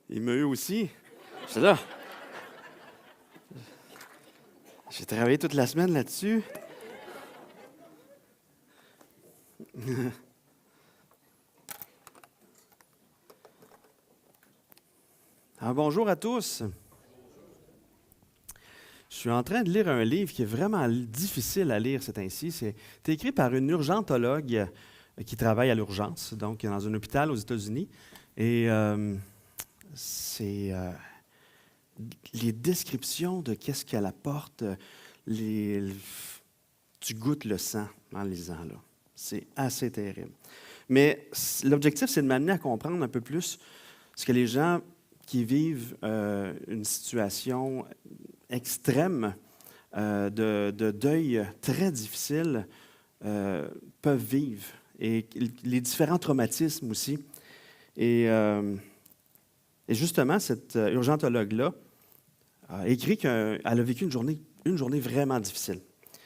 Il m'a eu aussi. J'étais là. J'ai travaillé toute la semaine là-dessus. Alors, bonjour à tous. Je suis en train de lire un livre qui est vraiment difficile à lire, c'est ainsi. C'est écrit par une urgentologue qui travaille à l'urgence, donc dans un hôpital aux États-Unis. Et c'est les descriptions de qu'est-ce qu'elle apporte, tu goûtes le sang en lisant là. C'est assez terrible. Mais l'objectif, c'est de m'amener à comprendre un peu plus ce que les gens qui vivent une situation extrême de deuil très difficile peuvent vivre et les différents traumatismes aussi. Et justement, cette urgentologue-là a écrit qu'elle a vécu une journée vraiment difficile.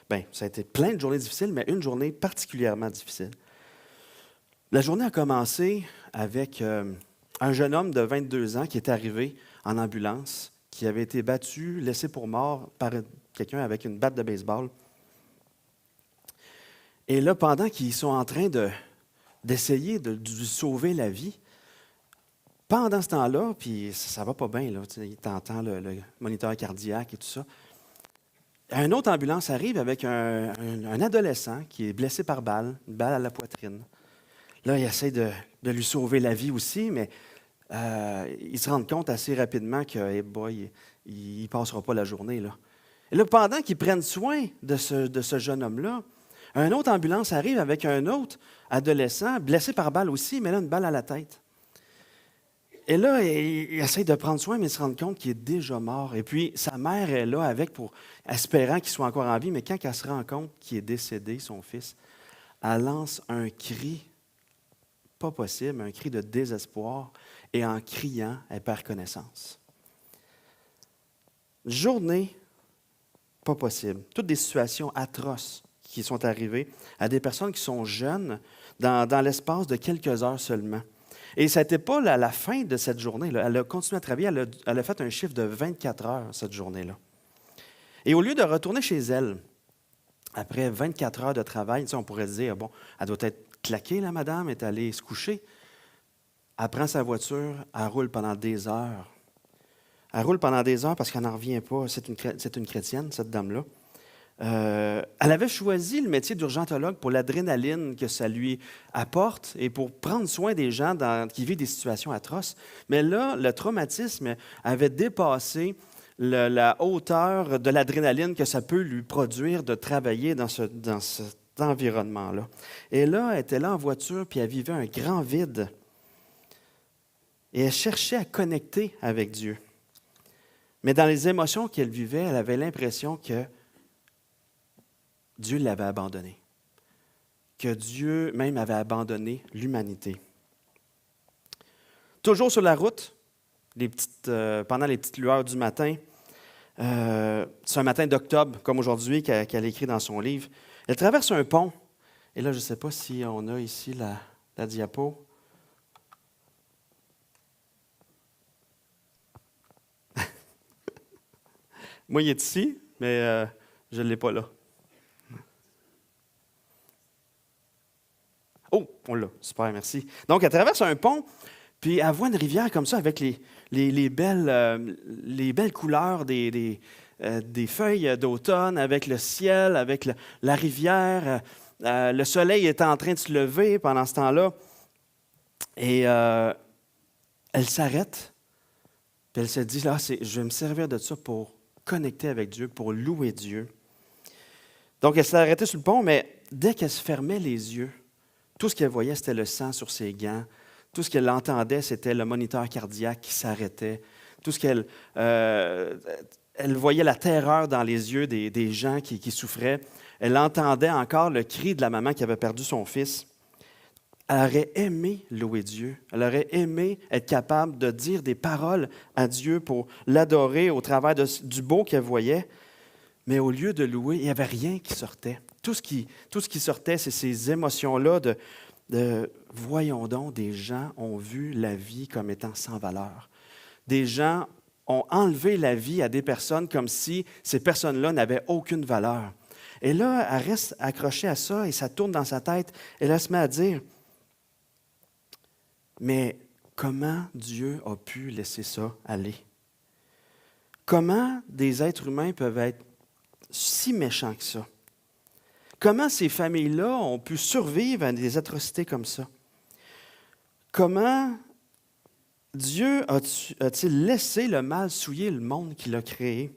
Bien, ça a été plein de journées difficiles, mais une journée particulièrement difficile. La journée a commencé avec un jeune homme de 22 ans qui est arrivé en ambulance, qui avait été battu, laissé pour mort par quelqu'un avec une batte de baseball. Et là, pendant qu'ils sont en train d'essayer de lui sauver la vie, pendant ce temps-là, puis ça va pas bien, là, tu entends le moniteur cardiaque et tout ça, une autre ambulance arrive avec un adolescent qui est blessé par balle, une balle à la poitrine. Là, il essaie de lui sauver la vie aussi, mais il se rend compte assez rapidement que, hey boy, il ne passera pas la journée. Là. Et là, pendant qu'ils prennent soin de ce jeune homme-là, une autre ambulance arrive avec un autre adolescent, blessé par balle aussi, mais là, une balle à la tête. Et là, il essaie de prendre soin, mais il se rend compte qu'il est déjà mort. Et puis, sa mère est là avec, espérant qu'il soit encore en vie, mais quand elle se rend compte qu'il est décédé, son fils, elle lance un cri pas possible, un cri de désespoir, et en criant, elle perd connaissance. Journée pas possible. Toutes des situations atroces qui sont arrivées à des personnes qui sont jeunes dans l'espace de quelques heures seulement. Et ça n'était pas la fin de cette journée-là. Elle a continué à travailler, elle a fait un chiffre de 24 heures cette journée-là. Et au lieu de retourner chez elle, après 24 heures de travail, on pourrait se dire, bon, elle doit être claquée, la madame, est allée se coucher. Elle prend sa voiture, elle roule pendant des heures. Elle roule pendant des heures parce qu'elle n'en revient pas. C'est une chrétienne, cette dame-là. Elle avait choisi le métier d'urgentologue pour l'adrénaline que ça lui apporte et pour prendre soin des gens qui vivent des situations atroces. Mais là, le traumatisme avait dépassé la hauteur de l'adrénaline que ça peut lui produire de travailler dans cet environnement-là. Et là, elle était là en voiture, puis elle vivait un grand vide. Et elle cherchait à connecter avec Dieu. Mais dans les émotions qu'elle vivait, elle avait l'impression que Dieu l'avait abandonnée, que Dieu même avait abandonné l'humanité. Toujours sur la route, pendant les petites lueurs du matin, c'est un matin d'octobre, comme aujourd'hui, qu'elle écrit dans son livre. Elle traverse un pont, et là, je ne sais pas si on a ici la diapo. Moi, il est ici, mais je ne l'ai pas là. Oh, on l'a. Super, merci. Donc, elle traverse un pont, puis elle voit une rivière comme ça avec les belles couleurs des feuilles d'automne, avec le ciel, avec la rivière. Le soleil est en train de se lever pendant ce temps-là. Et elle s'arrête, puis elle se dit, là, je vais me servir de ça pour connecter avec Dieu, pour louer Dieu. Donc, elle s'est arrêtée sur le pont, mais dès qu'elle se fermait les yeux, tout ce qu'elle voyait, c'était le sang sur ses gants. Tout ce qu'elle entendait, c'était le moniteur cardiaque qui s'arrêtait. Tout ce qu'elle elle voyait la terreur dans les yeux des gens qui souffraient. Elle entendait encore le cri de la maman qui avait perdu son fils. Elle aurait aimé louer Dieu. Elle aurait aimé être capable de dire des paroles à Dieu pour l'adorer au travers du beau qu'elle voyait. Mais au lieu de louer, il n'y avait rien qui sortait. Tout ce qui sortait, c'est ces émotions-là de voyons donc, des gens ont vu la vie comme étant sans valeur. des gens ont enlevé la vie à des personnes comme si ces personnes-là n'avaient aucune valeur. Et là, elle reste accrochée à ça et ça tourne dans sa tête. Et là, elle se met à dire, mais comment Dieu a pu laisser ça aller? Comment des êtres humains peuvent être si méchants que ça? Comment ces familles-là ont pu survivre à des atrocités comme ça? Comment Dieu a-t-il laissé le mal souiller le monde qu'il a créé?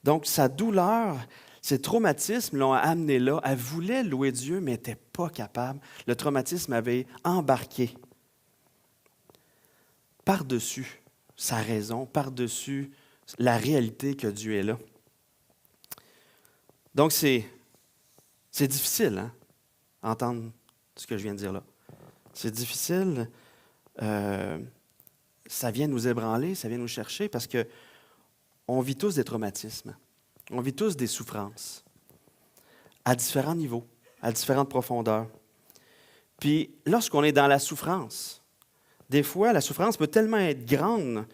Donc, sa douleur, ses traumatismes l'ont amené là. Elle voulait louer Dieu, mais n'était pas capable. Le traumatisme avait embarqué par-dessus sa raison, par-dessus la réalité que Dieu est là. Donc, c'est difficile, hein, entendre ce que je viens de dire là. C'est difficile. Ça vient nous ébranler, ça vient nous chercher parce qu'on vit tous des traumatismes. On vit tous des souffrances à différents niveaux, à différentes profondeurs. Puis, lorsqu'on est dans la souffrance, des fois, la souffrance peut tellement être grande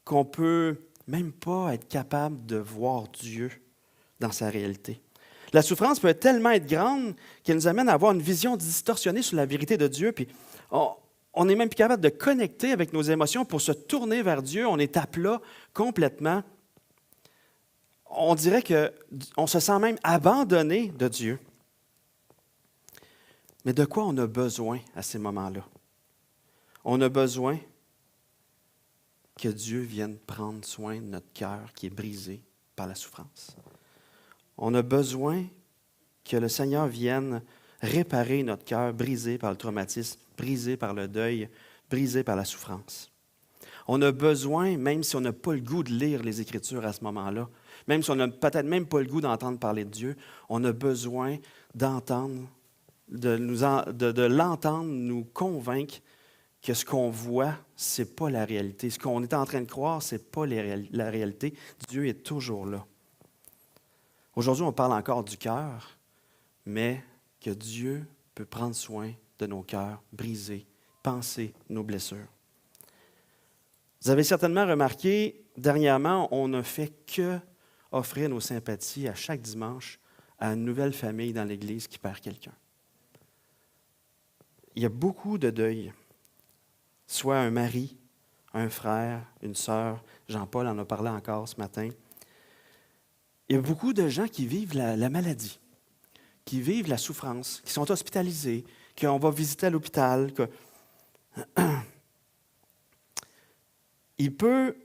qu'on ne peut même pas être capable de voir Dieu dans sa réalité. La souffrance peut tellement être grande qu'elle nous amène à avoir une vision distorsionnée sur la vérité de Dieu. Puis on n'est même plus capable de connecter avec nos émotions pour se tourner vers Dieu. On est à plat complètement. On dirait qu'on se sent même abandonné de Dieu. Mais de quoi on a besoin à ces moments-là? On a besoin que Dieu vienne prendre soin de notre cœur qui est brisé par la souffrance. On a besoin que le Seigneur vienne réparer notre cœur brisé par le traumatisme, brisé par le deuil, brisé par la souffrance. On a besoin, même si on n'a pas le goût de lire les Écritures à ce moment-là, même si on n'a peut-être même pas le goût d'entendre parler de Dieu, on a besoin d'entendre, de l'entendre nous convaincre que ce qu'on voit, ce n'est pas la réalité. Ce qu'on est en train de croire, ce n'est pas la réalité. Dieu est toujours là. Aujourd'hui, on parle encore du cœur, mais que Dieu peut prendre soin de nos cœurs brisés, penser nos blessures. Vous avez certainement remarqué, dernièrement, on ne fait que offrir nos sympathies à chaque dimanche à une nouvelle famille dans l'Église qui perd quelqu'un. Il y a beaucoup de deuil, soit un mari, un frère, une sœur. Jean-Paul en a parlé encore ce matin. Il y a beaucoup de gens qui vivent la maladie, qui vivent la souffrance, qui sont hospitalisés, qu'on va visiter à l'hôpital. Il peut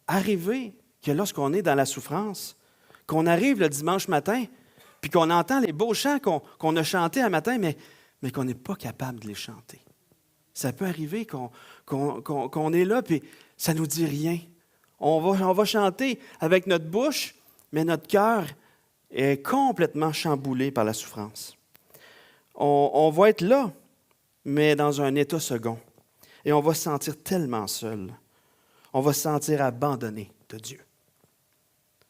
arriver que lorsqu'on est dans la souffrance, qu'on arrive le dimanche matin, puis qu'on entend les beaux chants qu'on a chantés un matin, mais qu'on n'est pas capable de les chanter. Ça peut arriver qu'on est là, puis ça ne nous dit rien. On va chanter avec notre bouche, mais notre cœur est complètement chamboulé par la souffrance. On va être là, mais dans un état second. Et on va se sentir tellement seul. On va se sentir abandonné de Dieu.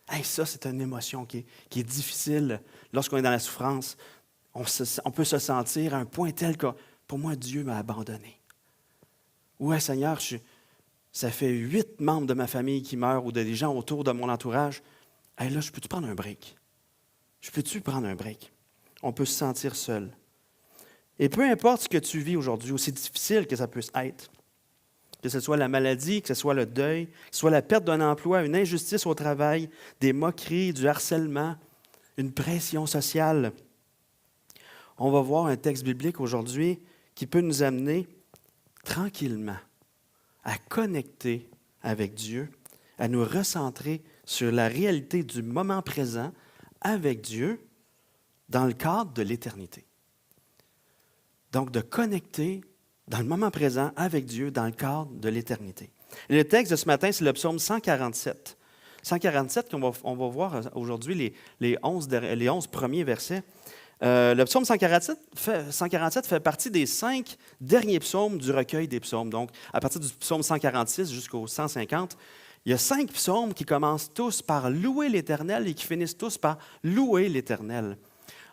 Hey, ça, c'est une émotion qui est difficile lorsqu'on est dans la souffrance. On peut se sentir à un point tel que, pour moi, Dieu m'a abandonné. Ouais, Seigneur, ça fait 8 membres de ma famille qui meurent ou des gens autour de mon entourage. Hey, là, je peux-tu prendre un break? Je peux-tu prendre un break? On peut se sentir seul. Et peu importe ce que tu vis aujourd'hui, aussi difficile que ça puisse être, que ce soit la maladie, que ce soit le deuil, que ce soit la perte d'un emploi, une injustice au travail, des moqueries, du harcèlement, une pression sociale. On va voir un texte biblique aujourd'hui qui peut nous amener tranquillement à connecter avec Dieu, à nous recentrer sur la réalité du moment présent avec Dieu dans le cadre de l'éternité. Donc, de connecter dans le moment présent avec Dieu dans le cadre de l'éternité. Et le texte de ce matin, c'est le psaume 147. 147, on va voir aujourd'hui les 11 premiers versets. Le psaume 147 fait partie des 5 derniers psaumes du recueil des psaumes. Donc, à partir du psaume 146 jusqu'au 150, il y a 5 psaumes qui commencent tous par louer l'Éternel et qui finissent tous par louer l'Éternel.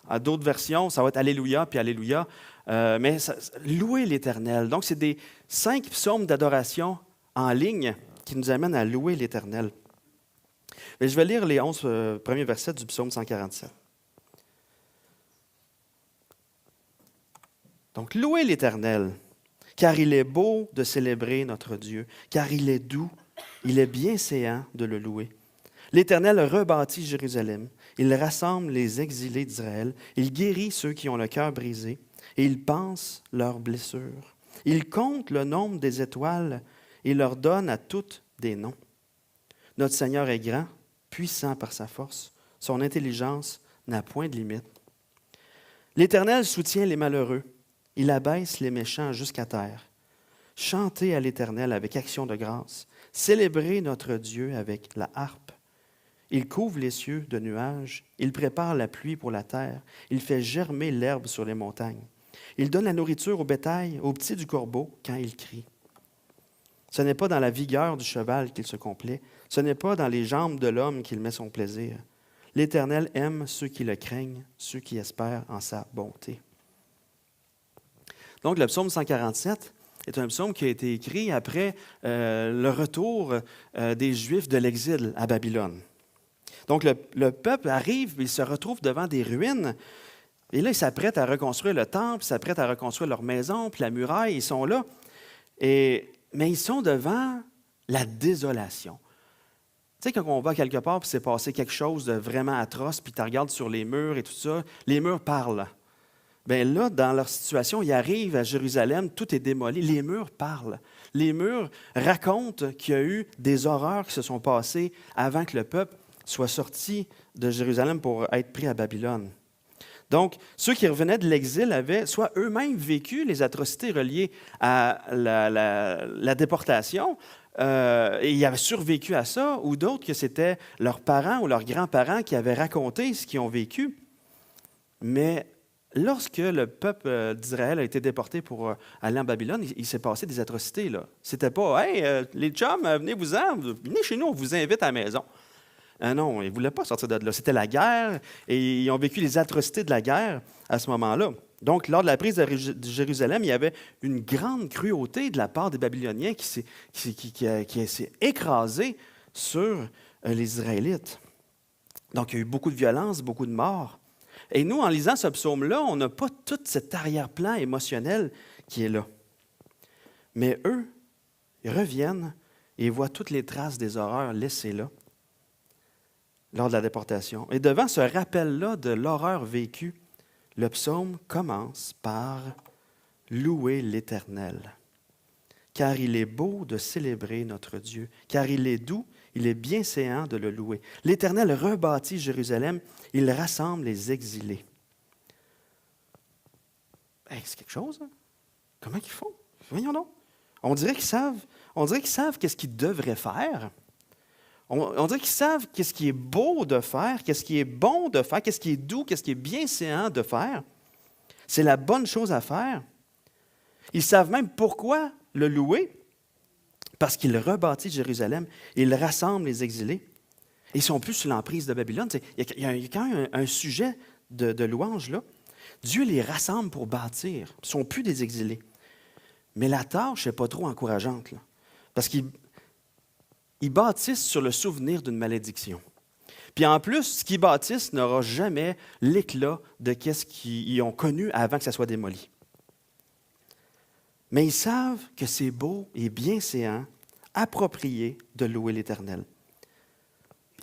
À d'autres versions, ça va être Alléluia puis Alléluia, louer l'Éternel. Donc, c'est des 5 psaumes d'adoration en ligne qui nous amène à louer l'Éternel. Mais je vais lire les 11 premiers versets du psaume 147. Donc, louez l'Éternel, car il est beau de célébrer notre Dieu, car il est doux, il est bienséant de le louer. L'Éternel rebâtit Jérusalem, il rassemble les exilés d'Israël, il guérit ceux qui ont le cœur brisé, et il panse leurs blessures. Il compte le nombre des étoiles et leur donne à toutes des noms. Notre Seigneur est grand, puissant par sa force, son intelligence n'a point de limite. L'Éternel soutient les malheureux, il abaisse les méchants jusqu'à terre. Chantez à l'Éternel avec action de grâce, célébrez notre Dieu avec la harpe. Il couvre les cieux de nuages, il prépare la pluie pour la terre, il fait germer l'herbe sur les montagnes. Il donne la nourriture au bétail, aux petits du corbeau, quand il crie. Ce n'est pas dans la vigueur du cheval qu'il se complaît, ce n'est pas dans les jambes de l'homme qu'il met son plaisir. L'Éternel aime ceux qui le craignent, ceux qui espèrent en sa bonté. Donc, le psaume 147 est un psaume qui a été écrit après le retour des Juifs de l'exil à Babylone. Donc, le peuple arrive, il se retrouve devant des ruines, et là, ils s'apprêtent à reconstruire le temple, ils s'apprêtent à reconstruire leur maison, puis la muraille, ils sont là. Mais ils sont devant la désolation. Tu sais, quand on va quelque part, puis c'est passé quelque chose de vraiment atroce, puis tu regardes sur les murs et tout ça, les murs parlent. Bien là, dans leur situation, ils arrivent à Jérusalem, tout est démoli, les murs parlent. Les murs racontent qu'il y a eu des horreurs qui se sont passées avant que le peuple soit sorti de Jérusalem pour être pris à Babylone. Donc, ceux qui revenaient de l'exil avaient soit eux-mêmes vécu les atrocités reliées à la déportation, et ils avaient survécu à ça, ou d'autres que c'était leurs parents ou leurs grands-parents qui avaient raconté ce qu'ils ont vécu. Mais lorsque le peuple d'Israël a été déporté pour aller en Babylone, il s'est passé des atrocités. Là. C'était pas « Hey, les chums, venez-vous-en, venez chez nous, on vous invite à la maison. » Non, ils ne voulaient pas sortir de là. C'était la guerre et ils ont vécu les atrocités de la guerre à ce moment-là. Donc, lors de la prise de Jérusalem, il y avait une grande cruauté de la part des Babyloniens qui s'est écrasée sur les Israélites. Donc, il y a eu beaucoup de violence, beaucoup de morts. Et nous, en lisant ce psaume-là, on n'a pas tout cet arrière-plan émotionnel qui est là. Mais eux, ils reviennent et voient toutes les traces des horreurs laissées là lors de la déportation. Et devant ce rappel-là de l'horreur vécue, le psaume commence par « Louer l'Éternel, car il est beau de célébrer notre Dieu, car il est doux, il est bienséant de le louer. L'Éternel rebâtit Jérusalem, il rassemble les exilés. » Hey, c'est quelque chose, hein? Comment ils font? Voyons donc. On dirait qu'ils savent qu'est-ce qu'ils devraient faire. On dirait qu'ils savent qu'est-ce qui est beau de faire, qu'est-ce qui est bon de faire, qu'est-ce qui est doux, qu'est-ce qui est bienséant de faire. C'est la bonne chose à faire. Ils savent même pourquoi le louer, parce qu'il rebâtit Jérusalem, il rassemble les exilés. Ils ne sont plus sous l'emprise de Babylone. Il y a quand même un sujet de louange là. Dieu les rassemble pour bâtir. Ils ne sont plus des exilés. Mais la tâche n'est pas trop encourageante, là, parce qu'ils bâtissent sur le souvenir d'une malédiction. Puis en plus, ce qu'ils bâtissent n'aura jamais l'éclat de ce qu'ils ont connu avant que ça soit démoli. Mais ils savent que c'est beau et bienséant, approprié de louer l'Éternel.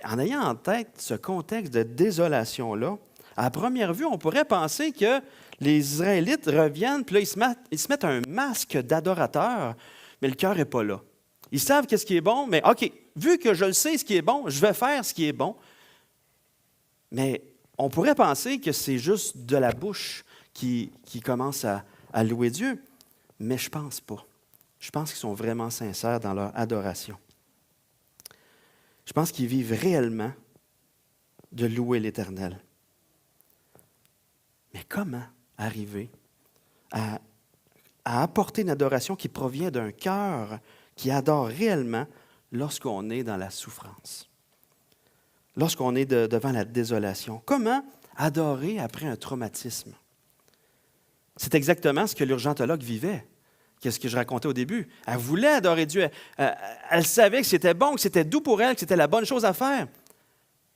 En ayant en tête ce contexte de désolation-là, à première vue, on pourrait penser que les Israélites reviennent, puis là, ils se mettent un masque d'adorateur, mais le cœur n'est pas là. Ils savent qu'est-ce qui est bon, mais OK, vu que je le sais ce qui est bon, je vais faire ce qui est bon. Mais on pourrait penser que c'est juste de la bouche qui commence à louer Dieu, mais je ne pense pas. Je pense qu'ils sont vraiment sincères dans leur adoration. Je pense qu'ils vivent réellement de louer l'Éternel. Mais comment arriver à apporter une adoration qui provient d'un cœur qui adore réellement lorsqu'on est dans la souffrance, lorsqu'on est devant la désolation? Comment adorer après un traumatisme? C'est exactement ce que l'urgentologue vivait. Qu'est-ce que je racontais au début? Elle voulait adorer Dieu. Elle savait que c'était bon, que c'était doux pour elle, que c'était la bonne chose à faire,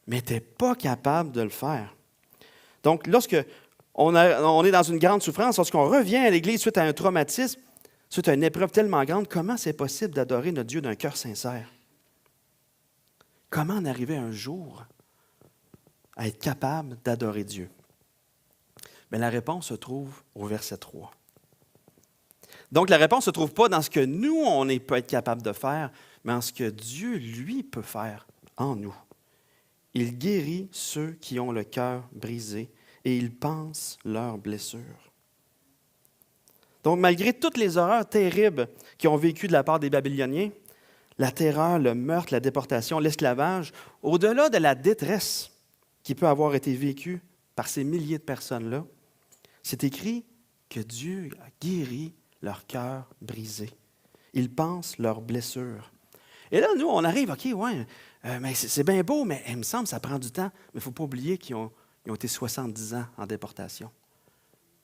mais elle n'était pas capable de le faire. Donc, lorsque on est dans une grande souffrance, lorsqu'on revient à l'Église suite à un traumatisme, suite à une épreuve tellement grande, comment c'est possible d'adorer notre Dieu d'un cœur sincère? Comment en arriver un jour à être capable d'adorer Dieu? Bien, la réponse se trouve au verset 3. Donc, la réponse ne se trouve pas dans ce que nous, on peut être capable de faire, mais en ce que Dieu, lui, peut faire en nous. Il guérit ceux qui ont le cœur brisé et il panse leurs blessures. Donc, malgré toutes les horreurs terribles qu'ils ont vécues de la part des Babyloniens, la terreur, le meurtre, la déportation, l'esclavage, au-delà de la détresse qui peut avoir été vécue par ces milliers de personnes-là, c'est écrit que Dieu a guéri leur cœur brisé. Il pense leurs blessures. Et là, nous, on arrive, OK, ouais, mais c'est bien beau, mais il me semble que ça prend du temps. Mais il ne faut pas oublier qu'ils ont été 70 ans en déportation.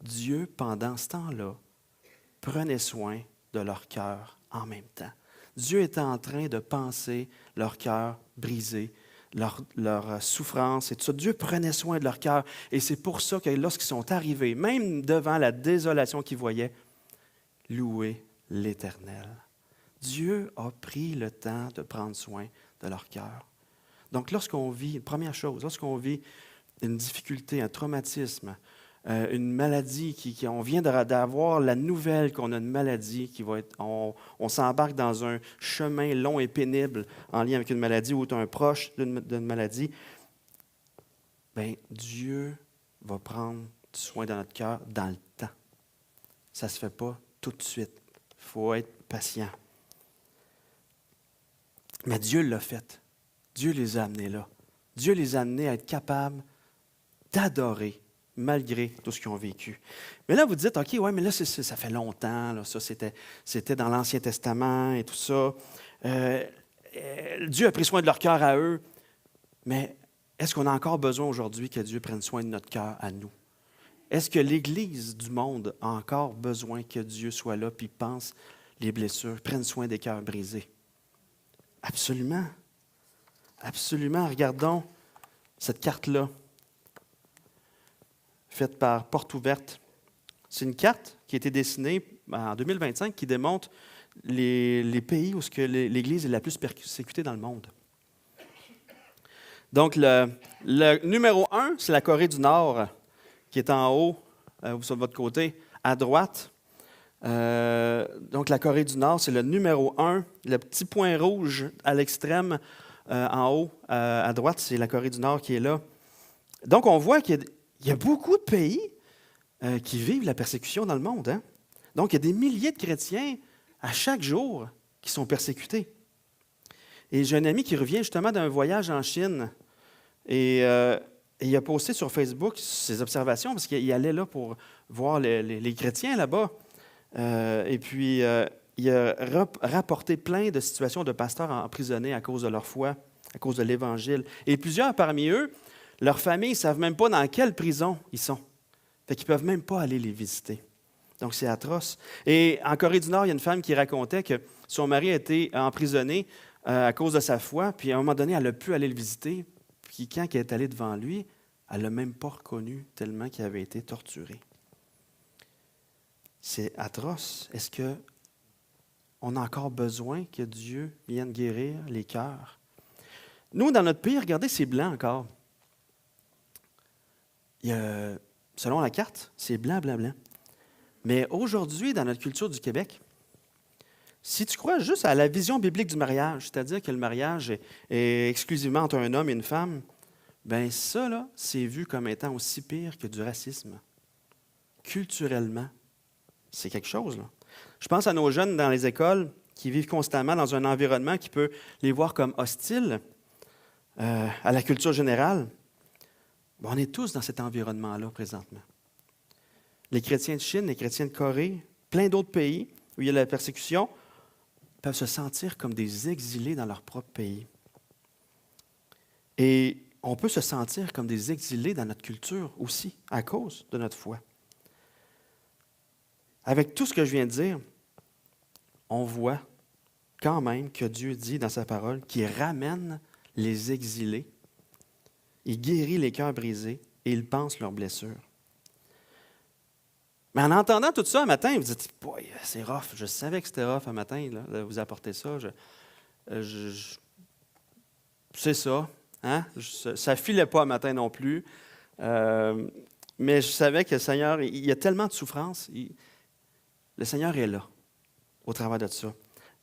Dieu, pendant ce temps-là, prenait soin de leur cœur en même temps. Dieu était en train de penser leur cœur brisé, leur souffrance et tout ça. Dieu prenait soin de leur cœur. Et c'est pour ça que lorsqu'ils sont arrivés, même devant la désolation qu'ils voyaient, louer l'Éternel. Dieu a pris le temps de prendre soin de leur cœur. Donc, lorsqu'on vit, première chose, lorsqu'on vit une difficulté, un traumatisme, une maladie, on vient d'avoir la nouvelle qu'on a une maladie, on s'embarque dans un chemin long et pénible en lien avec une maladie ou un proche d'une maladie, bien, Dieu va prendre soin de notre cœur dans le temps. Ça ne se fait pas tout de suite. Il faut être patient. Mais Dieu l'a fait. Dieu les a amenés là. Dieu les a amenés à être capables d'adorer malgré tout ce qu'ils ont vécu. Mais là, vous dites, OK, ouais, mais là, ça fait longtemps. Là, ça, c'était dans l'Ancien Testament et tout ça. Dieu a pris soin de leur cœur à eux. Mais est-ce qu'on a encore besoin aujourd'hui que Dieu prenne soin de notre cœur à nous? Est-ce que l'Église du monde a encore besoin que Dieu soit là puis pense les blessures, prenne soin des cœurs brisés? Absolument. Absolument. Regardons cette carte-là, faite par Porte Ouverte. C'est une carte qui a été dessinée en 2025 qui démontre les pays où l'Église est la plus persécutée dans le monde. Donc, le numéro 1, c'est la Corée du Nord, qui est en haut, sur votre côté, à droite. Donc, la Corée du Nord, c'est le numéro 1. Le petit point rouge à l'extrême, en haut, à droite, c'est la Corée du Nord qui est là. Donc, on voit qu'il y a beaucoup de pays qui vivent la persécution dans le monde. Hein? Donc, il y a des milliers de chrétiens à chaque jour qui sont persécutés. Et j'ai un ami qui revient justement d'un voyage en Chine et il a posté sur Facebook ses observations parce qu'il allait là pour voir les chrétiens là-bas. Et puis, il a rapporté plein de situations de pasteurs emprisonnés à cause de leur foi, à cause de l'Évangile. Et plusieurs parmi eux, leurs familles ne savent même pas dans quelle prison ils sont. Fait qu'ils ne peuvent même pas aller les visiter. Donc, c'est atroce. Et en Corée du Nord, il y a une femme qui racontait que son mari a été emprisonné à cause de sa foi, puis à un moment donné, elle a pu aller le visiter. Puis quand elle est allée devant lui, elle ne l'a même pas reconnu tellement qu'il avait été torturé. C'est atroce. Est-ce qu'on a encore besoin que Dieu vienne guérir les cœurs? Nous, dans notre pays, regardez, c'est blanc encore. Selon la carte, c'est blanc, blanc, blanc. Mais aujourd'hui, dans notre culture du Québec, si tu crois juste à la vision biblique du mariage, c'est-à-dire que le mariage est exclusivement entre un homme et une femme, bien ça, là, c'est vu comme étant aussi pire que du racisme. Culturellement, c'est quelque chose, là. Je pense à nos jeunes dans les écoles qui vivent constamment dans un environnement qui peut les voir comme hostiles à la culture générale. Bon, on est tous dans cet environnement-là présentement. Les chrétiens de Chine, les chrétiens de Corée, plein d'autres pays où il y a la persécution, peuvent se sentir comme des exilés dans leur propre pays. Et on peut se sentir comme des exilés dans notre culture aussi, à cause de notre foi. Avec tout ce que je viens de dire, on voit quand même que Dieu dit dans sa parole qu'il ramène les exilés, il guérit les cœurs brisés et il panse leurs blessures. Mais en entendant tout ça un matin, vous dites, boy, c'est rough, je savais que c'était rough un matin, là, de vous apporter ça. C'est ça, hein? Ça ne filait pas un matin non plus. Mais je savais que le Seigneur, il y a tellement de souffrance, le Seigneur est là, au travers de ça.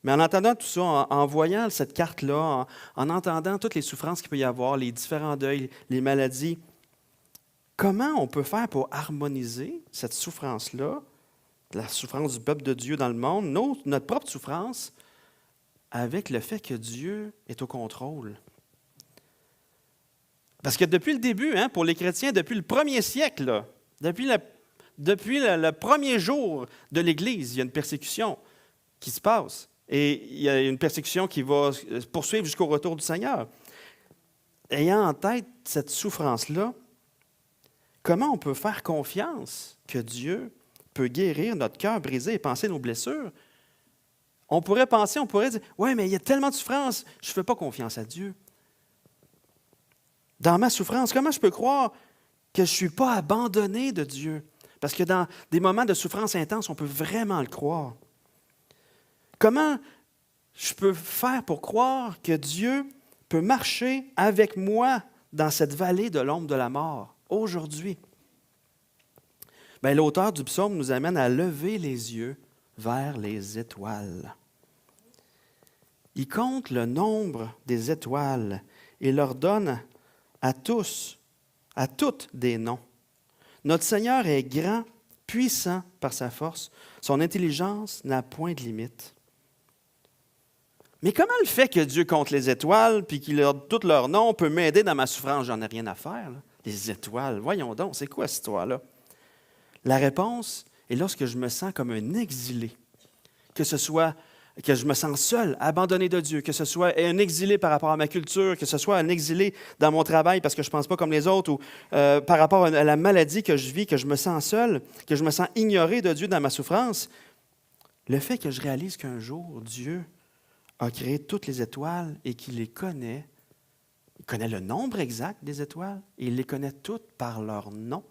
Mais en entendant tout ça, en voyant cette carte-là, en entendant toutes les souffrances qu'il peut y avoir, les différents deuils, les maladies, comment on peut faire pour harmoniser cette souffrance-là, la souffrance du peuple de Dieu dans le monde, notre propre souffrance, avec le fait que Dieu est au contrôle? Parce que depuis le début, hein, pour les chrétiens, depuis le premier siècle, là, depuis le premier jour de l'Église, il y a une persécution qui se passe. Et il y a une persécution qui va se poursuivre jusqu'au retour du Seigneur. Ayant en tête cette souffrance-là, comment on peut faire confiance que Dieu peut guérir notre cœur brisé et panser nos blessures? On pourrait dire, oui, mais il y a tellement de souffrance, je ne fais pas confiance à Dieu. Dans ma souffrance, comment je peux croire que je ne suis pas abandonné de Dieu? Parce que dans des moments de souffrance intense, on peut vraiment le croire. Comment je peux faire pour croire que Dieu peut marcher avec moi dans cette vallée de l'ombre de la mort aujourd'hui? Bien, l'auteur du psaume nous amène à lever les yeux vers les étoiles. Il compte le nombre des étoiles et leur donne à toutes des noms. Notre Seigneur est grand, puissant par sa force. Son intelligence n'a point de limite. Mais comment le fait que Dieu compte les étoiles puis qu'il leur tous leurs noms peut m'aider dans ma souffrance? J'en ai rien à faire, là. Les étoiles, voyons donc, c'est quoi cette histoire-là? La réponse est lorsque je me sens comme un exilé, que je me sens seul, abandonné de Dieu, que ce soit un exilé par rapport à ma culture, que ce soit un exilé dans mon travail parce que je ne pense pas comme les autres, ou par rapport à la maladie que je vis, que je me sens seul, que je me sens ignoré de Dieu dans ma souffrance. Le fait que je réalise qu'un jour, Dieu a créé toutes les étoiles et qu'il les connaît, il connaît le nombre exact des étoiles et il les connaît toutes par leur nom.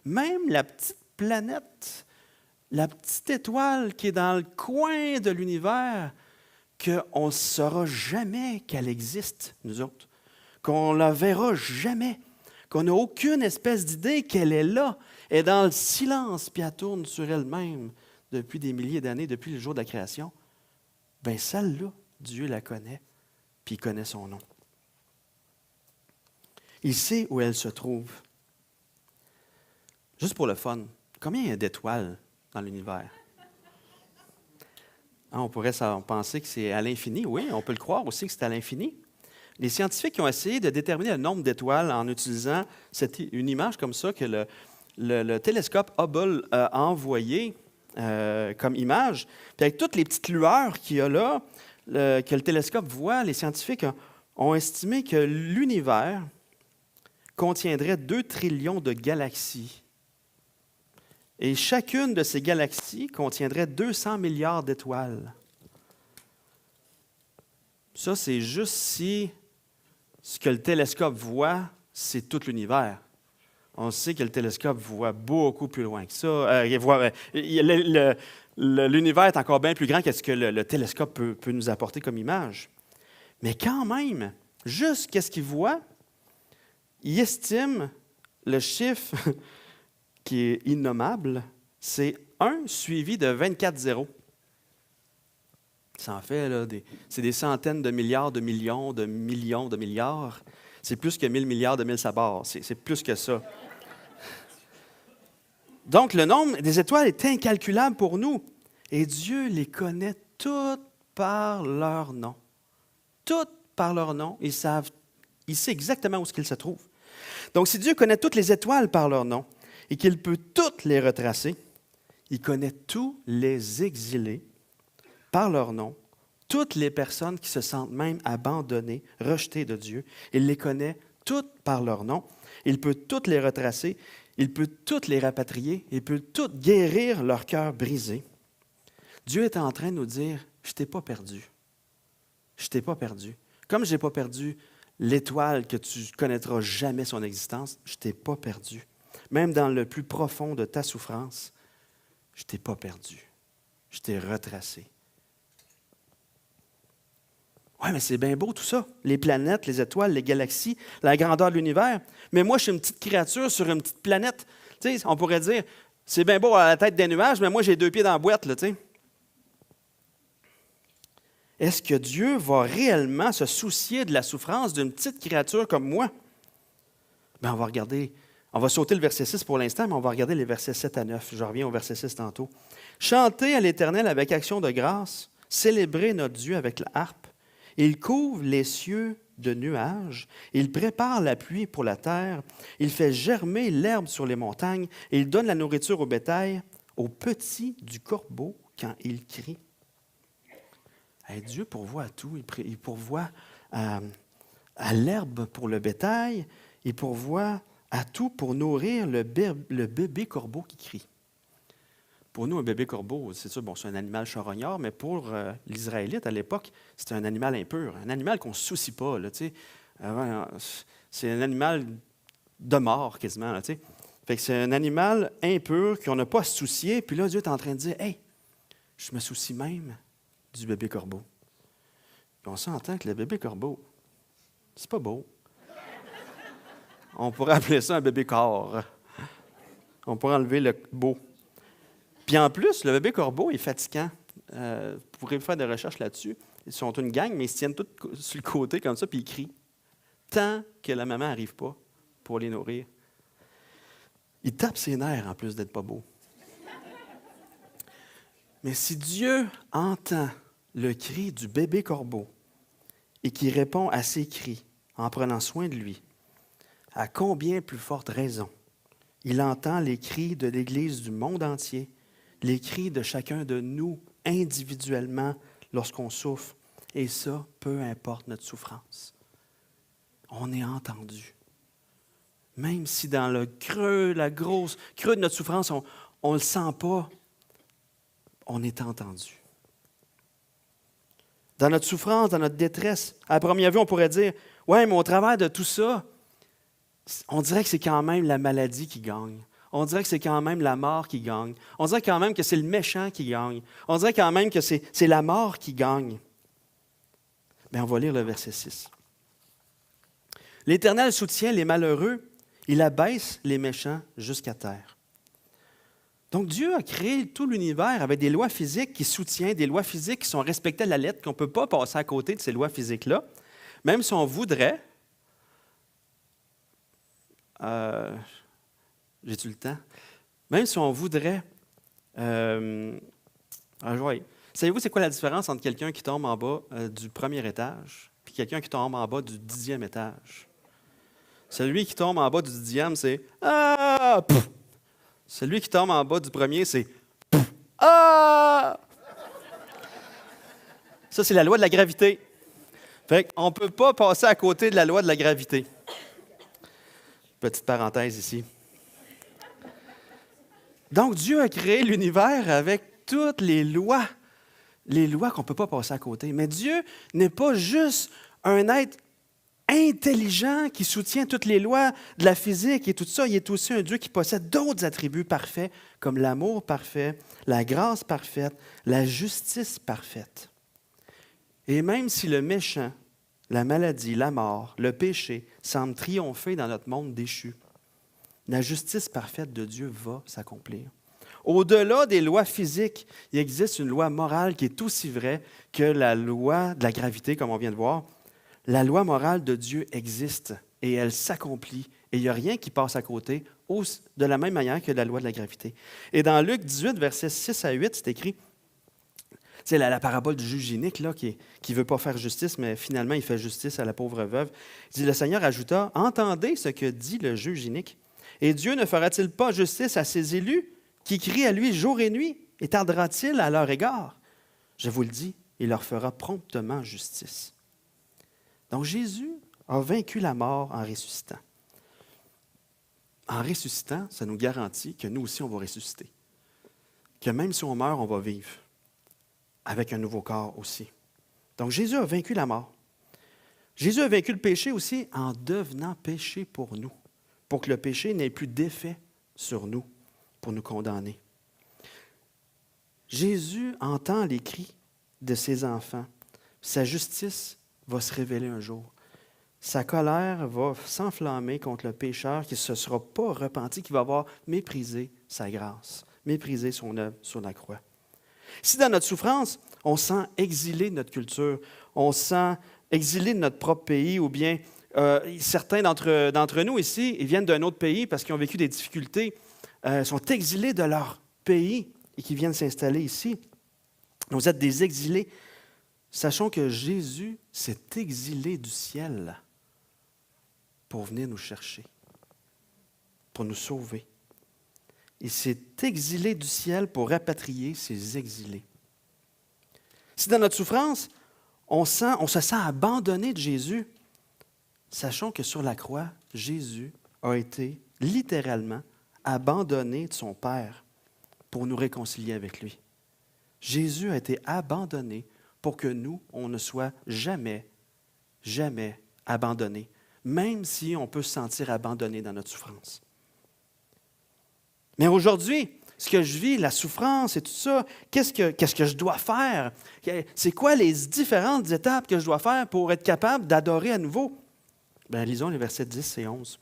Même la petite planète, la petite étoile qui est dans le coin de l'univers, qu'on ne saura jamais qu'elle existe, nous autres, qu'on ne la verra jamais, qu'on n'a aucune espèce d'idée qu'elle est là, elle est dans le silence, puis elle tourne sur elle-même depuis des milliers d'années, depuis le jour de la création. Bien, celle-là, Dieu la connaît, puis il connaît son nom. Il sait où elle se trouve. Juste pour le fun, combien il y a d'étoiles dans l'univers? On pourrait penser que c'est à l'infini. Oui, on peut le croire aussi que c'est à l'infini. Les scientifiques ont essayé de déterminer le nombre d'étoiles en utilisant une image comme ça que le télescope Hubble a envoyé comme image. Puis avec toutes les petites lueurs qu'il y a là, que le télescope voit, les scientifiques ont estimé que l'univers contiendrait 2 trillions de galaxies. Et chacune de ces galaxies contiendrait 200 milliards d'étoiles. Ça, c'est juste si ce que le télescope voit, c'est tout l'univers. On sait que le télescope voit beaucoup plus loin que ça. L'univers est encore bien plus grand que ce que le télescope peut nous apporter comme image. Mais quand même, juste qu'est-ce qu'il voit, il estime le chiffre qui est innommable, c'est 1 suivi de 24 zéros. Ça en fait, là, c'est des centaines de milliards de millions de millions de milliards. C'est plus que 1000 milliards de 1000 sabords. C'est plus que ça. Donc, le nombre des étoiles est incalculable pour nous. Et Dieu les connaît toutes par leur nom. Toutes par leur nom. Il sait exactement où est-ce qu'ils se trouvent. Donc, si Dieu connaît toutes les étoiles par leur nom, et qu'il peut toutes les retracer, il connaît tous les exilés par leur nom, toutes les personnes qui se sentent même abandonnées, rejetées de Dieu. Il les connaît toutes par leur nom. Il peut toutes les retracer, il peut toutes les rapatrier, il peut toutes guérir leur cœur brisé. Dieu est en train de nous dire, je ne t'ai pas perdu. Je ne t'ai pas perdu. Comme je n'ai pas perdu l'étoile que tu ne connaîtras jamais son existence, je ne t'ai pas perdu. Même dans le plus profond de ta souffrance, je ne t'ai pas perdu. Je t'ai retracé. Oui, mais c'est bien beau tout ça. Les planètes, les étoiles, les galaxies, la grandeur de l'univers. Mais moi, je suis une petite créature sur une petite planète. Tu sais, on pourrait dire, c'est bien beau à la tête des nuages, mais moi, j'ai 2 pieds dans la boîte, là, tu sais. Est-ce que Dieu va réellement se soucier de la souffrance d'une petite créature comme moi? Bien, on va sauter le verset 6 pour l'instant, mais on va regarder les versets 7 à 9. Je reviens au verset 6 tantôt. Chantez à l'Éternel avec action de grâce, célébrez notre Dieu avec la harpe. Il couvre les cieux de nuages, il prépare la pluie pour la terre, il fait germer l'herbe sur les montagnes, et il donne la nourriture au bétail, aux petits du corbeau quand il crie. Hey, Dieu pourvoit à tout. Il pourvoit à l'herbe pour le bétail. Il pourvoit à tout pour nourrir le bébé corbeau qui crie. Pour nous, un bébé corbeau, c'est sûr, bon, c'est un animal charognard, mais pour l'Israélite, à l'époque, c'était un animal impur, un animal qu'on ne se soucie pas. Là, c'est un animal de mort, quasiment. Là, fait que c'est un animal impur qu'on n'a pas à se soucier. Puis là, Dieu est en train de dire, « Hey, je me soucie même du bébé corbeau. » Puis on s'entend que le bébé corbeau, c'est pas beau. On pourrait appeler ça un bébé corps. On pourrait enlever le beau. Puis en plus, le bébé corbeau est fatigant. Vous pourrez faire des recherches là-dessus. Ils sont une gang, mais ils se tiennent tous sur le côté comme ça, puis ils crient. Tant que la maman n'arrive pas pour les nourrir. Il tape ses nerfs en plus d'être pas beau. Mais si Dieu entend le cri du bébé corbeau et qu'il répond à ses cris en prenant soin de lui, à combien plus forte raison il entend les cris de l'Église du monde entier, les cris de chacun de nous individuellement lorsqu'on souffre, et ça, peu importe notre souffrance. On est entendu. Même si dans le creux, la grosse creux de notre souffrance, on ne le sent pas, on est entendu. Dans notre souffrance, dans notre détresse, à première vue, on pourrait dire, « Ouais, mais au travers de tout ça, on dirait que c'est quand même la maladie qui gagne. On dirait que c'est quand même la mort qui gagne. On dirait quand même que c'est le méchant qui gagne. On dirait quand même que c'est la mort qui gagne. » Bien, on va lire le verset 6. « L'Éternel soutient les malheureux, il abaisse les méchants jusqu'à terre. » Donc, Dieu a créé tout l'univers avec des lois physiques qui soutiennent, des lois physiques qui sont respectées à la lettre, qu'on ne peut pas passer à côté de ces lois physiques-là. Même si on voudrait, j'ai-tu le temps? Même si on voudrait, savez-vous c'est quoi la différence entre quelqu'un qui tombe en bas du premier étage et quelqu'un qui tombe en bas du 10e étage? Celui qui tombe en bas du 10e, c'est « Ah! » Celui qui tombe en bas du premier, c'est « Ah! » Ça, c'est la loi de la gravité. Fait qu'on ne peut pas passer à côté de la loi de la gravité. Petite parenthèse ici. Donc, Dieu a créé l'univers avec toutes les lois qu'on ne peut pas passer à côté. Mais Dieu n'est pas juste un être intelligent qui soutient toutes les lois de la physique et tout ça. Il est aussi un Dieu qui possède d'autres attributs parfaits, comme l'amour parfait, la grâce parfaite, la justice parfaite. Et même si le méchant, la maladie, la mort, le péché semblent triompher dans notre monde déchu, la justice parfaite de Dieu va s'accomplir. Au-delà des lois physiques, il existe une loi morale qui est aussi vraie que la loi de la gravité, comme on vient de voir. La loi morale de Dieu existe et elle s'accomplit. Et il n'y a rien qui passe à côté de la même manière que la loi de la gravité. Et dans Luc 18, versets 6 à 8, c'est écrit, c'est la parabole du juge inique là, qui ne veut pas faire justice, mais finalement il fait justice à la pauvre veuve. Il dit, le Seigneur ajouta, « Entendez ce que dit le juge inique. Et Dieu ne fera-t-il pas justice à ses élus qui crient à lui jour et nuit? Et tardera-t-il à leur égard? Je vous le dis, il leur fera promptement justice. » Donc Jésus a vaincu la mort en ressuscitant. En ressuscitant, ça nous garantit que nous aussi, on va ressusciter. Que même si on meurt, on va vivre. avec un nouveau corps aussi. Donc Jésus a vaincu la mort. Jésus a vaincu le péché aussi en devenant péché pour nous, pour que le péché n'ait plus d'effet sur nous, pour nous condamner. Jésus entend les cris de ses enfants. Sa justice va se révéler un jour. Sa colère va s'enflammer contre le pécheur qui ne se sera pas repenti, qui va avoir méprisé sa grâce, méprisé son œuvre sur la croix. Si dans notre souffrance, on sent exilé de notre culture, on sent exilé de notre propre pays, ou bien certains d'entre nous ici, ils viennent d'un autre pays parce qu'ils ont vécu des difficultés, sont exilés de leur pays et qui viennent s'installer ici. Vous êtes des exilés. Sachons que Jésus s'est exilé du ciel pour venir nous chercher, pour nous sauver. Il s'est exilé du ciel pour rapatrier ses exilés. Si dans notre souffrance, on se sent abandonné de Jésus, sachons que sur la croix, Jésus a été littéralement abandonné de son Père pour nous réconcilier avec lui. Jésus a été abandonné pour que nous, on ne soit jamais, jamais abandonnés, même si on peut se sentir abandonné dans notre souffrance. Mais aujourd'hui, ce que je vis, la souffrance et tout ça, qu'est-ce que je dois faire? C'est quoi les différentes étapes que je dois faire pour être capable d'adorer à nouveau? Bien, lisons les versets 10 et 11.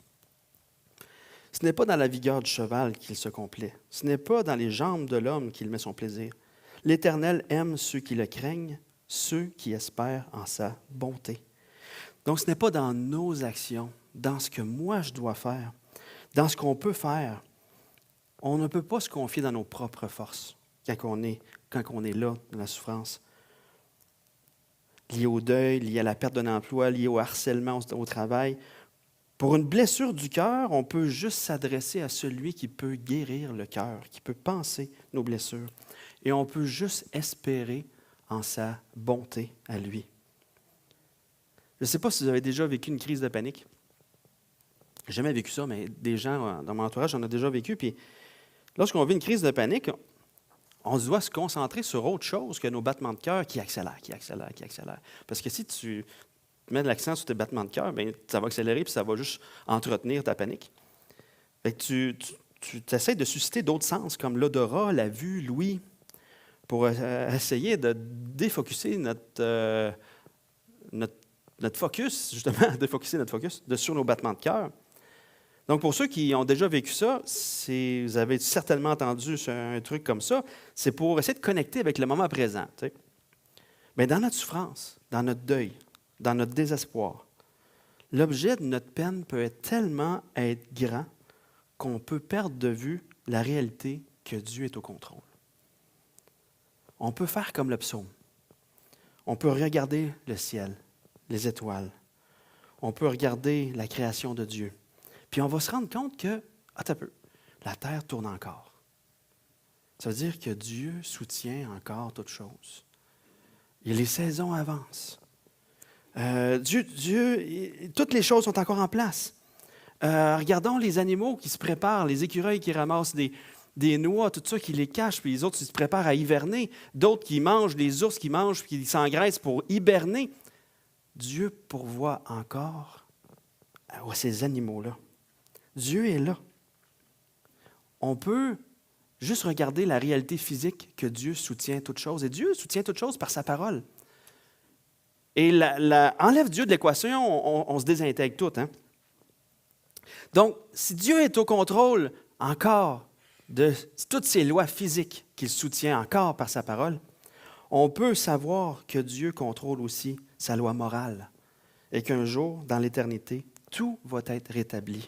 Ce n'est pas dans la vigueur du cheval qu'il se complaît. Ce n'est pas dans les jambes de l'homme qu'il met son plaisir. L'Éternel aime ceux qui le craignent, ceux qui espèrent en sa bonté. Donc, ce n'est pas dans nos actions, dans ce que moi je dois faire, dans ce qu'on peut faire. On ne peut pas se confier dans nos propres forces quand on est là, dans la souffrance. Lié au deuil, lié à la perte d'un emploi, lié au harcèlement au travail. Pour une blessure du cœur, on peut juste s'adresser à celui qui peut guérir le cœur, qui peut penser nos blessures. Et on peut juste espérer en sa bonté à lui. Je ne sais pas si vous avez déjà vécu une crise de panique. Je n'ai jamais vécu ça, mais des gens dans mon entourage en ont déjà vécu. Puis lorsqu'on vit une crise de panique, on doit se concentrer sur autre chose que nos battements de cœur qui accélèrent. Parce que si tu mets de l'accent sur tes battements de cœur, bien, ça va accélérer puis ça va juste entretenir ta panique. Fait que tu essaies de susciter d'autres sens, comme l'odorat, la vue, l'ouïe, pour essayer de défocuser notre focus, justement, défocuser notre focus sur nos battements de cœur. Donc, pour ceux qui ont déjà vécu ça, vous avez certainement entendu un truc comme ça, c'est pour essayer de connecter avec le moment présent. Tu sais. Mais dans notre souffrance, dans notre deuil, dans notre désespoir, l'objet de notre peine peut tellement être grand qu'on peut perdre de vue la réalité que Dieu est au contrôle. On peut faire comme le psaume. On peut regarder le ciel, les étoiles. On peut regarder la création de Dieu. Puis on va se rendre compte que, attends un peu, la terre tourne encore. Ça veut dire que Dieu soutient encore toutes choses. Et les saisons avancent. Toutes les choses sont encore en place. Regardons les animaux qui se préparent, les écureuils qui ramassent des noix, tout ça, qui les cachent, puis les autres qui se préparent à hiverner, d'autres qui mangent, les ours qui mangent, puis qui s'engraissent pour hiberner. Dieu pourvoit encore à ces animaux-là. Dieu est là. On peut juste regarder la réalité physique que Dieu soutient toutes choses. Et Dieu soutient toutes choses par sa parole. Et enlève Dieu de l'équation, on se désintègre tout. Hein? Donc, si Dieu est au contrôle encore de toutes ces lois physiques qu'il soutient encore par sa parole, on peut savoir que Dieu contrôle aussi sa loi morale et qu'un jour, dans l'éternité, tout va être rétabli.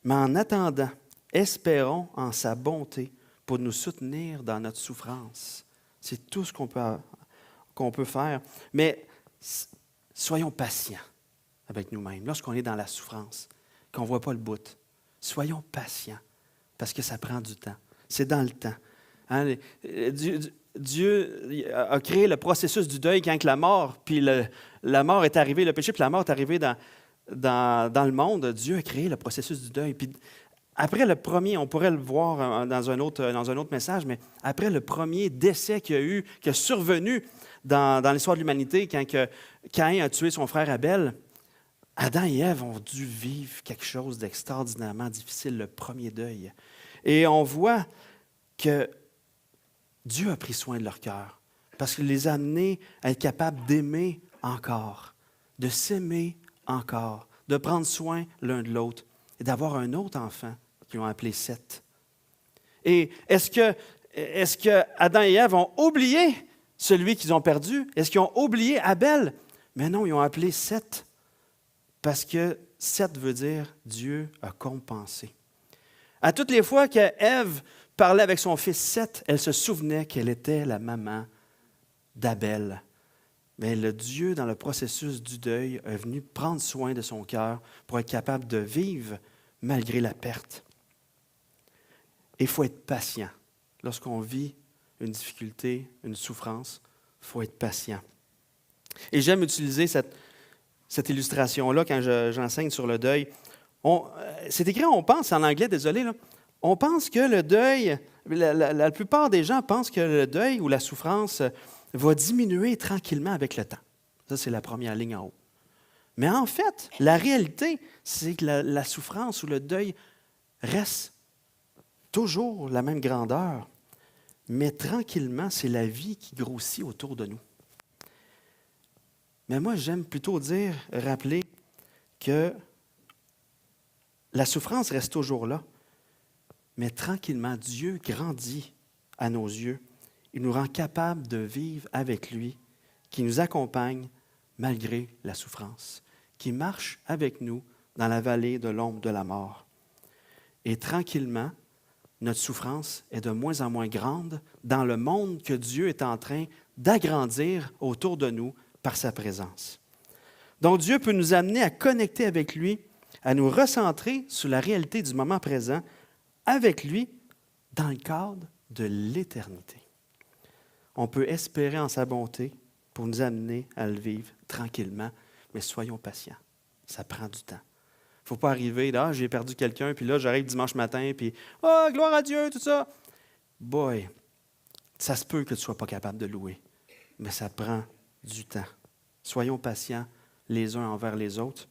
Mais en attendant, espérons en sa bonté pour nous soutenir dans notre souffrance. C'est tout ce qu'on peut faire. Mais soyons patients avec nous-mêmes. Lorsqu'on est dans la souffrance, qu'on ne voit pas le bout, soyons patients parce que ça prend du temps. C'est dans le temps. Hein? Dieu a créé le processus du deuil quand la mort, puis la mort est arrivée, le péché, puis la mort est arrivée dans le monde. Dieu a créé le processus du deuil. Puis après le premier, on pourrait le voir dans un autre message, mais après le premier décès qui a survenu dans l'histoire de l'humanité, quand Caïn a tué son frère Abel, Adam et Ève ont dû vivre quelque chose d'extraordinairement difficile, le premier deuil. Et on voit que Dieu a pris soin de leur cœur, parce qu'il les a amenés à être capables d'aimer encore, de s'aimer encore, de prendre soin l'un de l'autre et d'avoir un autre enfant qu'ils ont appelé Seth. Et est-ce que Adam et Ève ont oublié celui qu'ils ont perdu? Est-ce qu'ils ont oublié Abel? Mais non, ils ont appelé Seth parce que Seth veut dire Dieu a compensé. À toutes les fois qu'Ève parlait avec son fils Seth, elle se souvenait qu'elle était la maman d'Abel. Mais le Dieu, dans le processus du deuil, est venu prendre soin de son cœur pour être capable de vivre malgré la perte. Et il faut être patient. Lorsqu'on vit une difficulté, une souffrance, il faut être patient. Et j'aime utiliser cette illustration-là quand j'enseigne sur le deuil. C'est écrit, on pense, en anglais, désolé, là, on pense que le deuil, la plupart des gens pensent que le deuil ou la souffrance va diminuer tranquillement avec le temps. Ça, c'est la première ligne en haut. Mais en fait, la réalité, c'est que la souffrance ou le deuil reste toujours la même grandeur, mais tranquillement, c'est la vie qui grossit autour de nous. Mais moi, j'aime plutôt rappeler que la souffrance reste toujours là, mais tranquillement, Dieu grandit à nos yeux. Il nous rend capables de vivre avec lui, qui nous accompagne malgré la souffrance, qui marche avec nous dans la vallée de l'ombre de la mort. Et tranquillement, notre souffrance est de moins en moins grande dans le monde que Dieu est en train d'agrandir autour de nous par sa présence. Donc Dieu peut nous amener à connecter avec lui, à nous recentrer sur la réalité du moment présent, avec lui, dans le cadre de l'éternité. On peut espérer en sa bonté pour nous amener à le vivre tranquillement, mais soyons patients. Ça prend du temps. Il ne faut pas arriver, là, j'ai perdu quelqu'un, puis là, j'arrive dimanche matin, puis « Oh, gloire à Dieu, tout ça! » Boy, ça se peut que tu ne sois pas capable de louer, mais ça prend du temps. Soyons patients les uns envers les autres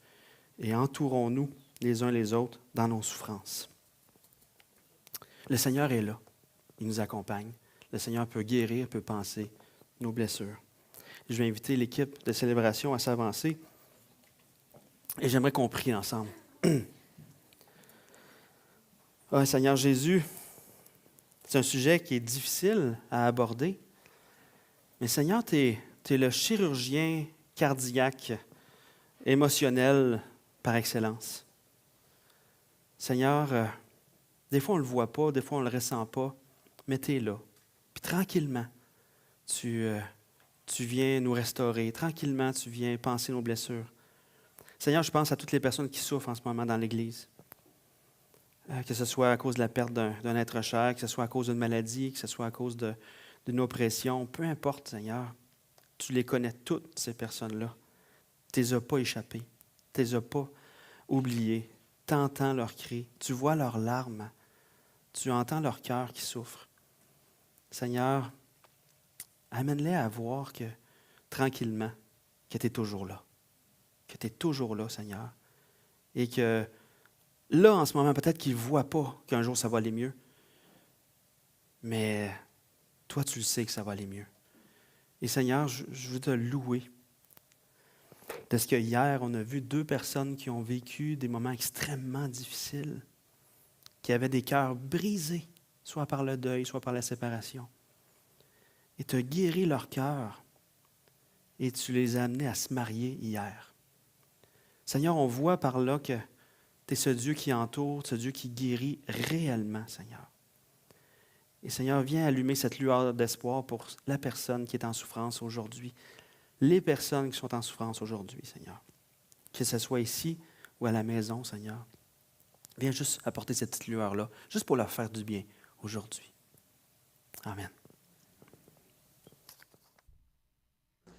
et entourons-nous les uns les autres dans nos souffrances. Le Seigneur est là. Il nous accompagne. Le Seigneur peut guérir, peut penser nos blessures. Je vais inviter l'équipe de célébration à s'avancer et j'aimerais qu'on prie ensemble. Oh, Seigneur Jésus, c'est un sujet qui est difficile à aborder, mais Seigneur, tu es le chirurgien cardiaque, émotionnel par excellence. Seigneur, des fois on ne le voit pas, des fois on ne le ressent pas, mais tu es là. Puis tranquillement, tu viens nous restaurer. Tranquillement, tu viens penser nos blessures. Seigneur, je pense à toutes les personnes qui souffrent en ce moment dans l'Église. Que ce soit à cause de la perte d'un être cher, que ce soit à cause d'une maladie, que ce soit à cause d'une oppression, peu importe, Seigneur, tu les connais toutes, ces personnes-là. Tu ne les as pas échappées, tu ne les as pas oubliées. Tu entends leurs cris, tu vois leurs larmes, tu entends leur cœur qui souffre. Seigneur, amène-les à voir que, tranquillement, que tu es toujours là. Que tu es toujours là, Seigneur. Et que là, en ce moment, peut-être qu'ils ne voient pas qu'un jour ça va aller mieux. Mais toi, tu le sais que ça va aller mieux. Et Seigneur, je veux te louer de ce que hier, on a vu 2 personnes qui ont vécu des moments extrêmement difficiles, qui avaient des cœurs brisés, soit par le deuil, soit par la séparation. Et tu as guéri leur cœur et tu les as amenés à se marier hier. Seigneur, on voit par là que tu es ce Dieu qui entoure, ce Dieu qui guérit réellement, Seigneur. Et Seigneur, viens allumer cette lueur d'espoir pour la personne qui est en souffrance aujourd'hui, les personnes qui sont en souffrance aujourd'hui, Seigneur. Que ce soit ici ou à la maison, Seigneur. Viens juste apporter cette petite lueur-là, juste pour leur faire du bien aujourd'hui. Amen.